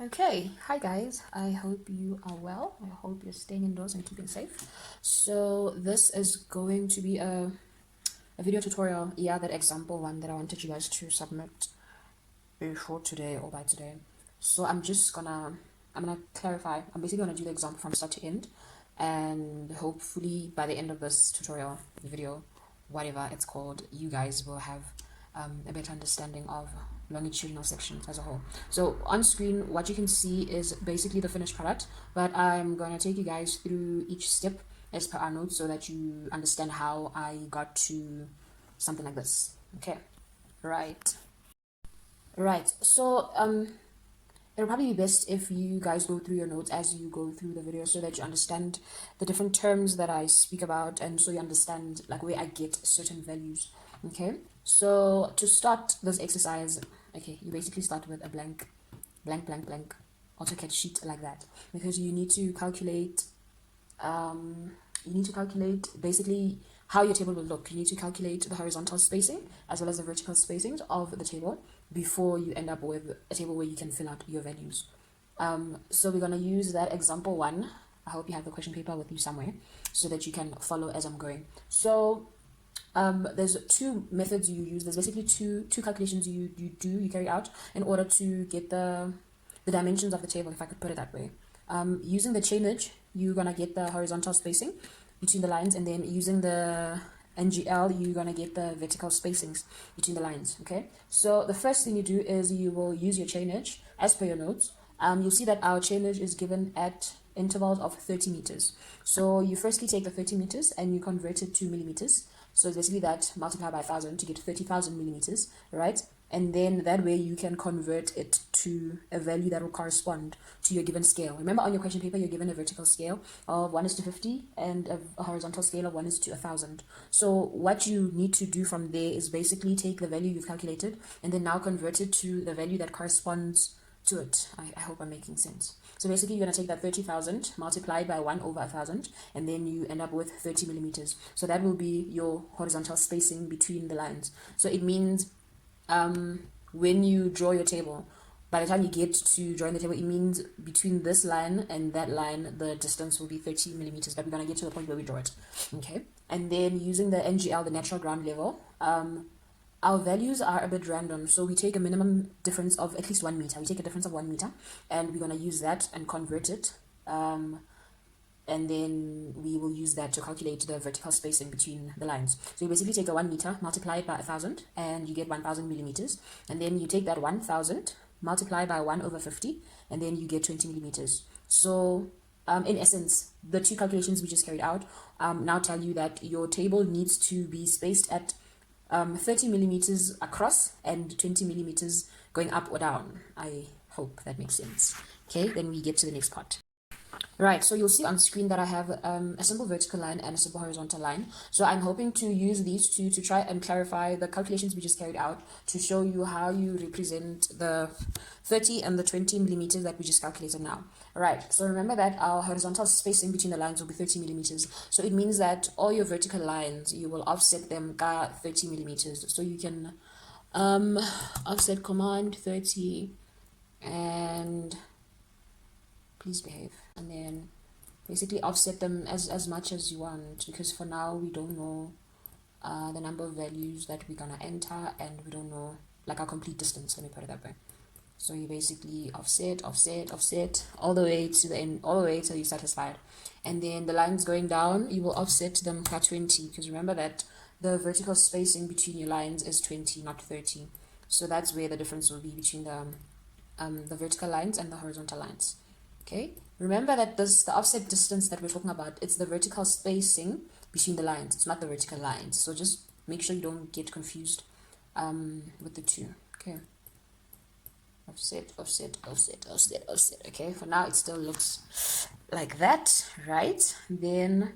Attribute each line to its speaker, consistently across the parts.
Speaker 1: Okay, hi guys. I hope you are well. I hope you're staying indoors and keeping safe. So this is going to be a video tutorial, yeah, that example one that I wanted you guys to submit before today or by today. So I'm gonna clarify. I'm basically gonna do the example from start to end, and hopefully by the end of this tutorial video, whatever it's called, you guys will have a better understanding of longitudinal sections as a whole. So on screen, what you can see is basically the finished product, but I'm gonna take you guys through each step as per our notes so that you understand how I got to something like this. Okay, right. Right. So it'll probably be best if you guys go through your notes as you go through the video so that you understand the different terms that I speak about, and so you understand like where I get certain values. Okay. So to start this exercise, okay, you basically start with a blank AutoCAD sheet like that, because you need to calculate basically how your table will look. You need to calculate the horizontal spacing as well as the vertical spacings of the table before you end up with a table where you can fill out your values. So we're going to use that example one. I hope you have the question paper with you somewhere so that you can follow as I'm going. So there's two methods you use. There's basically two calculations you carry out in order to get the dimensions of the table, if I could put it that way. Using the chainage, you're gonna get the horizontal spacing between the lines, and then using the NGL, you're gonna get the vertical spacings between the lines. Okay, so the first thing you do is you will use your chainage as per your notes. You'll see that our chainage is given at intervals of 30 meters. So you firstly take the 30 meters and you convert it to millimeters. So it's basically that multiplied by 1,000 to get 30,000 millimeters, right? And then that way you can convert it to a value that will correspond to your given scale. Remember, on your question paper, you're given a vertical scale of 1:50 and a horizontal scale of 1:1,000. So what you need to do from there is basically take the value you've calculated and then now convert it to the value that corresponds to it. I hope I'm making sense. So basically, you're going to take that 30,000 multiplied by 1/1,000, and then you end up with 30 millimeters. So that will be your horizontal spacing between the lines. So it means when you draw your table, by the time you get to drawing the table, it means between this line and that line, the distance will be 30 millimeters, but we're going to get to the point where we draw it. Okay. And then using the NGL, the natural ground level, our values are a bit random. So we take a minimum difference of at least 1 meter. We take a difference of 1 meter, and we're going to use that and convert it. And then we will use that to calculate the vertical spacing between the lines. So you basically take a 1 meter, multiply it by 1,000, and you get 1,000 millimeters. And then you take that 1,000, multiply by 1/50, and then you get 20 millimeters. So in essence, the two calculations we just carried out now tell you that your table needs to be spaced at 30 millimeters across and 20 millimeters going up or down. I hope that makes sense. Okay, then we get to the next part. Right, so you'll see on screen that I have a simple vertical line and a simple horizontal line. So I'm hoping to use these two to try and clarify the calculations we just carried out to show you how you represent the 30 and the 20 millimeters that we just calculated now. Right, so remember that our horizontal spacing between the lines will be 30 millimeters. So it means that all your vertical lines, you will offset them by 30 millimeters. So you can offset command 30 and please behave, and then basically offset them as much as you want, because for now we don't know the number of values that we're gonna enter, and we don't know like our complete distance, let me put it that way. So you basically offset all the way to the end, all the way till you're satisfied. And then the lines going down, you will offset them by 20, because remember that the vertical spacing between your lines is 20, not 30. So that's where the difference will be between the vertical lines and the horizontal lines. Okay, remember that the offset distance that we're talking about, it's the vertical spacing between the lines. It's not the vertical lines. So just make sure you don't get confused with the two. Okay. Offset. Okay, for now it still looks like that, right? Then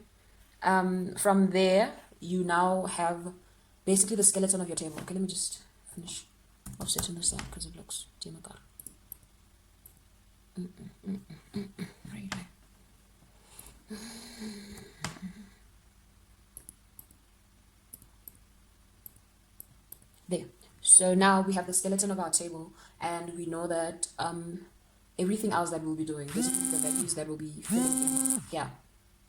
Speaker 1: from there, you now have basically the skeleton of your table. Okay, let me just finish offsetting this out because it looks, dear my God. Right. There. So now we have the skeleton of our table, and we know that everything else that we'll be doing, basically the values that will be filling in here,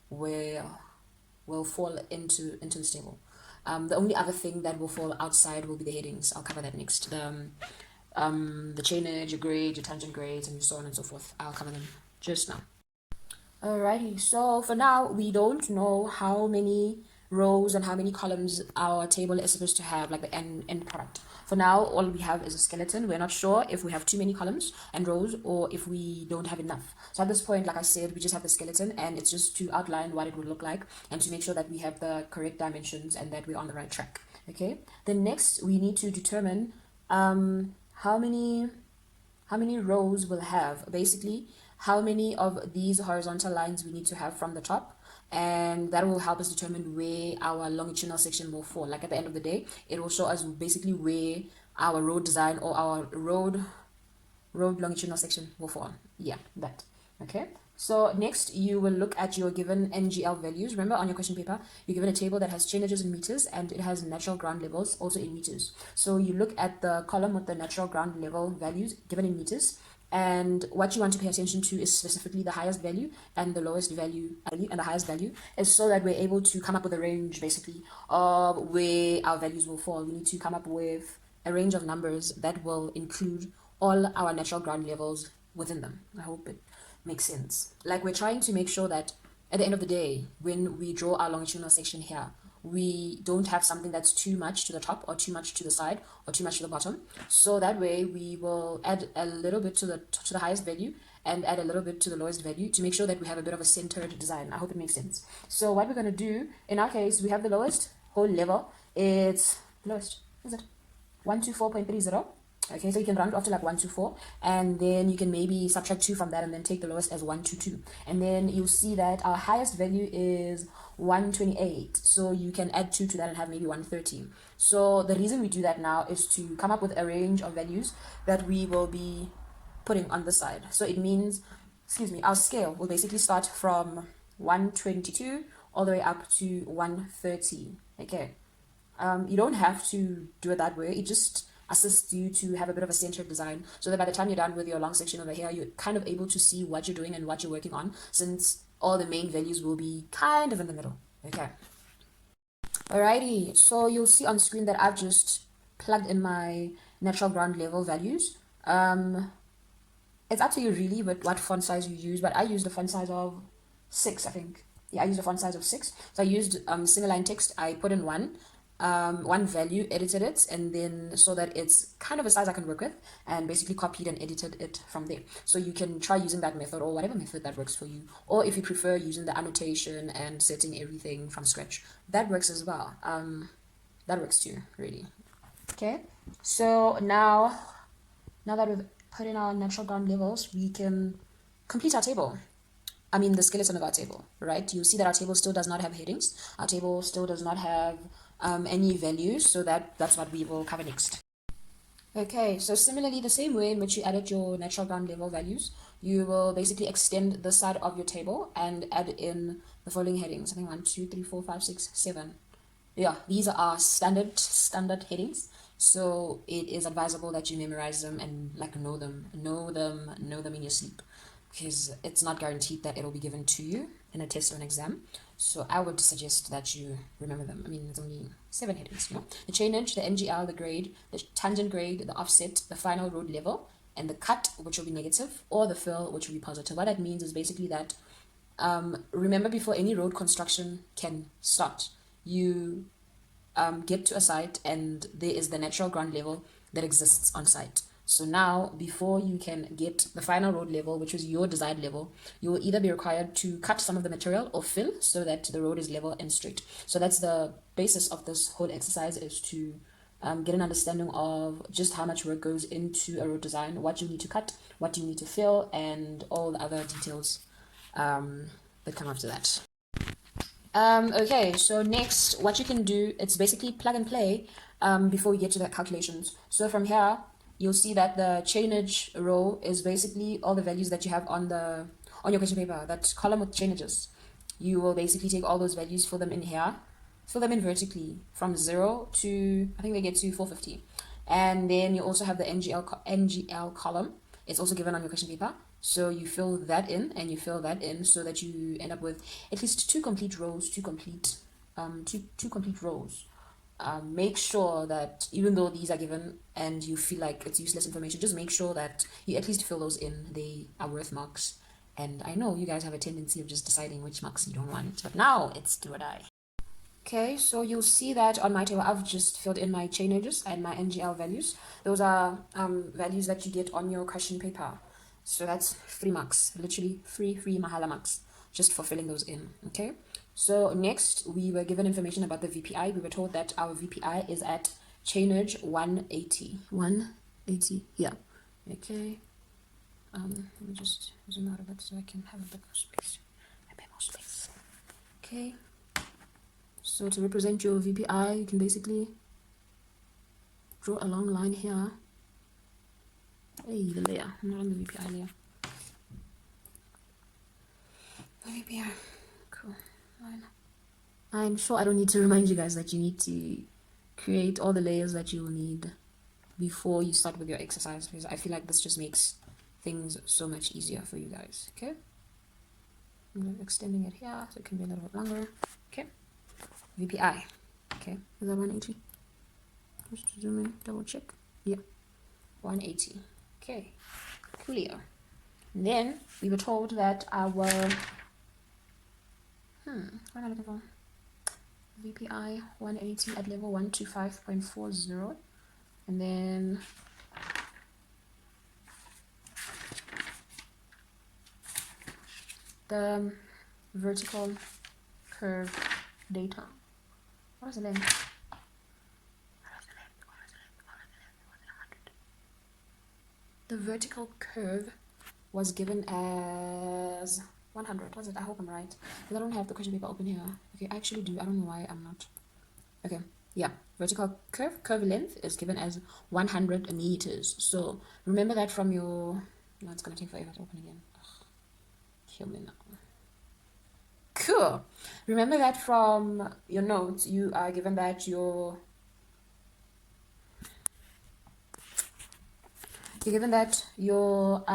Speaker 1: will fall into this table. The only other thing that will fall outside will be the headings. I'll cover that next. The chainage, your grade, your tangent grades, and so on and so forth. I'll cover them just now. Alrighty, so for now, we don't know how many rows and how many columns our table is supposed to have, like the end product. For now, all we have is a skeleton. We're not sure if we have too many columns and rows or if we don't have enough. So at this point, like I said, we just have the skeleton, and it's just to outline what it would look like and to make sure that we have the correct dimensions and that we're on the right track. Okay, then next we need to determine how many rows we'll have, basically how many of these horizontal lines we need to have from the top, and that will help us determine where our longitudinal section will fall. Like at the end of the day, it will show us basically where our road design or our road longitudinal section will fall. Yeah, that. Okay, so next you will look at your given NGL values. Remember, on your question paper you're given a table that has chainages in meters and it has natural ground levels also in meters. So you look at the column with the natural ground level values given in meters, and what you want to pay attention to is specifically the highest value and the lowest value, and the highest value is so that we're able to come up with a range basically of where our values will fall. We need to come up with a range of numbers that will include all our natural ground levels within them. I hope it makes sense. Like, we're trying to make sure that at the end of the day, when we draw our longitudinal section here, we don't have something that's too much to the top or too much to the side or too much to the bottom. So that way we will add a little bit to the highest value and add a little bit to the lowest value to make sure that we have a bit of a centered design. I hope it makes sense. So what we're going to do, in our case, we have the lowest whole level. It's lowest, is it 124.30? Okay, so you can round it off to like 124, and then you can maybe subtract 2 from that and then take the lowest as 122, and then you'll see that our highest value is 128, so you can add 2 to that and have maybe 130. So the reason we do that now is to come up with a range of values that we will be putting on the side. So it means, our scale will basically start from 122 all the way up to 130. Okay, you don't have to do it that way. It just assists you to have a bit of a centered design, so that by the time you're done with your long section over here, you're kind of able to see what you're doing and what you're working on, since all the main values will be kind of in the middle. Okay, alrighty, so you'll see on screen that I've just plugged in my natural ground level values. It's up to you really with what font size you use, but I used a font size of 6, I think. Yeah, I used a font size of 6. So I used single line text. I put in one value, edited it, and then so that it's kind of a size I can work with, and basically copied and edited it from there. So you can try using that method or whatever method that works for you, or if you prefer using the annotation and setting everything from scratch, that works as well. That works too, really. Okay, so now that we've put in our natural ground levels, we can complete our table. I mean, the skeleton of our table, right? You see that our table still does not have headings. Our table still does not have any values, so that's what we will cover next. Okay, so similarly, the same way in which you added your natural ground level values, you will basically extend the side of your table and add in the following headings. I think 1, 2, 3, 4, 5, 6, 7. Yeah, these are our standard headings. So it is advisable that you memorize them and like know them in your sleep, because it's not guaranteed that it'll be given to you in a test or an exam. So I would suggest that you remember them. I mean, it's only 7 headings, you know. The chainage, the NGL, the grade, the tangent grade, the offset, the final road level, and the cut, which will be negative, or the fill, which will be positive. What that means is basically that, remember, before any road construction can start, you get to a site and there is the natural ground level that exists on site. So now, before you can get the final road level, which is your desired level, you will either be required to cut some of the material or fill so that the road is level and straight. So that's the basis of this whole exercise, is to get an understanding of just how much work goes into a road design, what you need to cut, what you need to fill, and all the other details that come after that. Okay, so next, what you can do, it's basically plug and play before we get to the calculations. So from here, you'll see that the chainage row is basically all the values that you have on your question paper, that column with chainages. You will basically take all those values, fill them in here, fill them in vertically from 0 to, I think they get to 450. And then you also have the NGL column. It's also given on your question paper. So you fill that in and you fill that in so that you end up with at least two complete rows, two complete rows. Make sure that even though these are given and you feel like it's useless information, just make sure that you at least fill those in. They are worth marks. And I know you guys have a tendency of just deciding which marks you don't want, but now it's do or die. Okay, so you'll see that on my table, I've just filled in my changes and my NGL values. Those are values that you get on your question paper. So that's 3 marks, literally free mahala marks, just for filling those in, okay? So next, we were given information about the VPI. We were told that our VPI is at chainage 180. 180, yeah, okay. Let me just zoom out of it so I can have a bit more space. Okay. So to represent your VPI, you can basically draw a long line here. Hey, the layer, not on the VPI layer. The VPI, cool. Line. I'm sure I don't need to remind you guys that you need to create all the layers that you will need before you start with your exercise, because I feel like this just makes things so much easier for you guys. Okay, I'm extending it here so it can be a little bit longer. Okay, VPI. Okay, is that 180? Just to zoom in, double check. Yeah, 180. Okay, coolio. And then we were told that our what am I looking for? VPI 180 at level 125.40, and then the vertical curve data. What is the length? The vertical curve was given as 100. Was it? I hope I'm right, because I don't have the question paper open here. Okay, I actually do. I don't know why I'm not. Okay, yeah, vertical curve length is given as 100 meters. So remember that from your. No, it's gonna take forever to open again. Ugh, kill me now. Cool. Remember that from your notes. You are given that you're given that your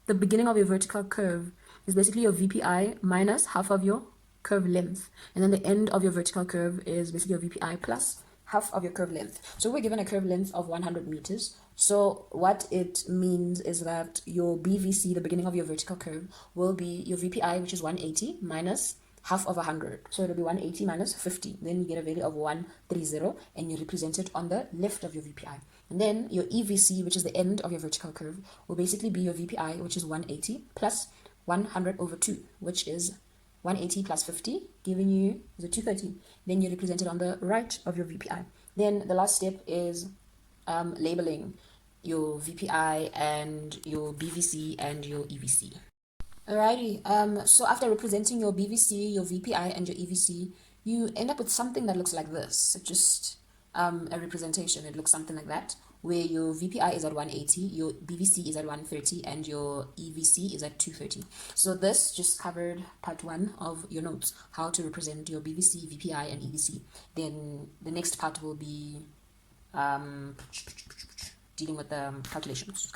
Speaker 1: the beginning of your vertical curve is basically your VPI minus half of your curve length, and then the end of your vertical curve is basically your VPI plus half of your curve length. So we're given a curve length of 100 meters. So what it means is that your BVC, the beginning of your vertical curve, will be your VPI, which is 180 minus half of 100. So it'll be 180 minus 50. Then you get a value of 130, and you represent it on the left of your VPI. And then your EVC, which is the end of your vertical curve, will basically be your VPI, which is 180 plus 100 over 2, which is 180 plus 50, giving you the 230. Then you represent it on the right of your VPI. Then the last step is labeling your VPI and your BVC and your EVC. Alrighty, so after representing your BVC, your VPI, and your EVC, you end up with something that looks like this. It's just a representation. It looks something like that, where your VPI is at 180, your BVC is at 130, and your EVC is at 230. So this just covered part 1 of your notes, how to represent your BVC, VPI, and EVC. Then the next part will be dealing with the calculations.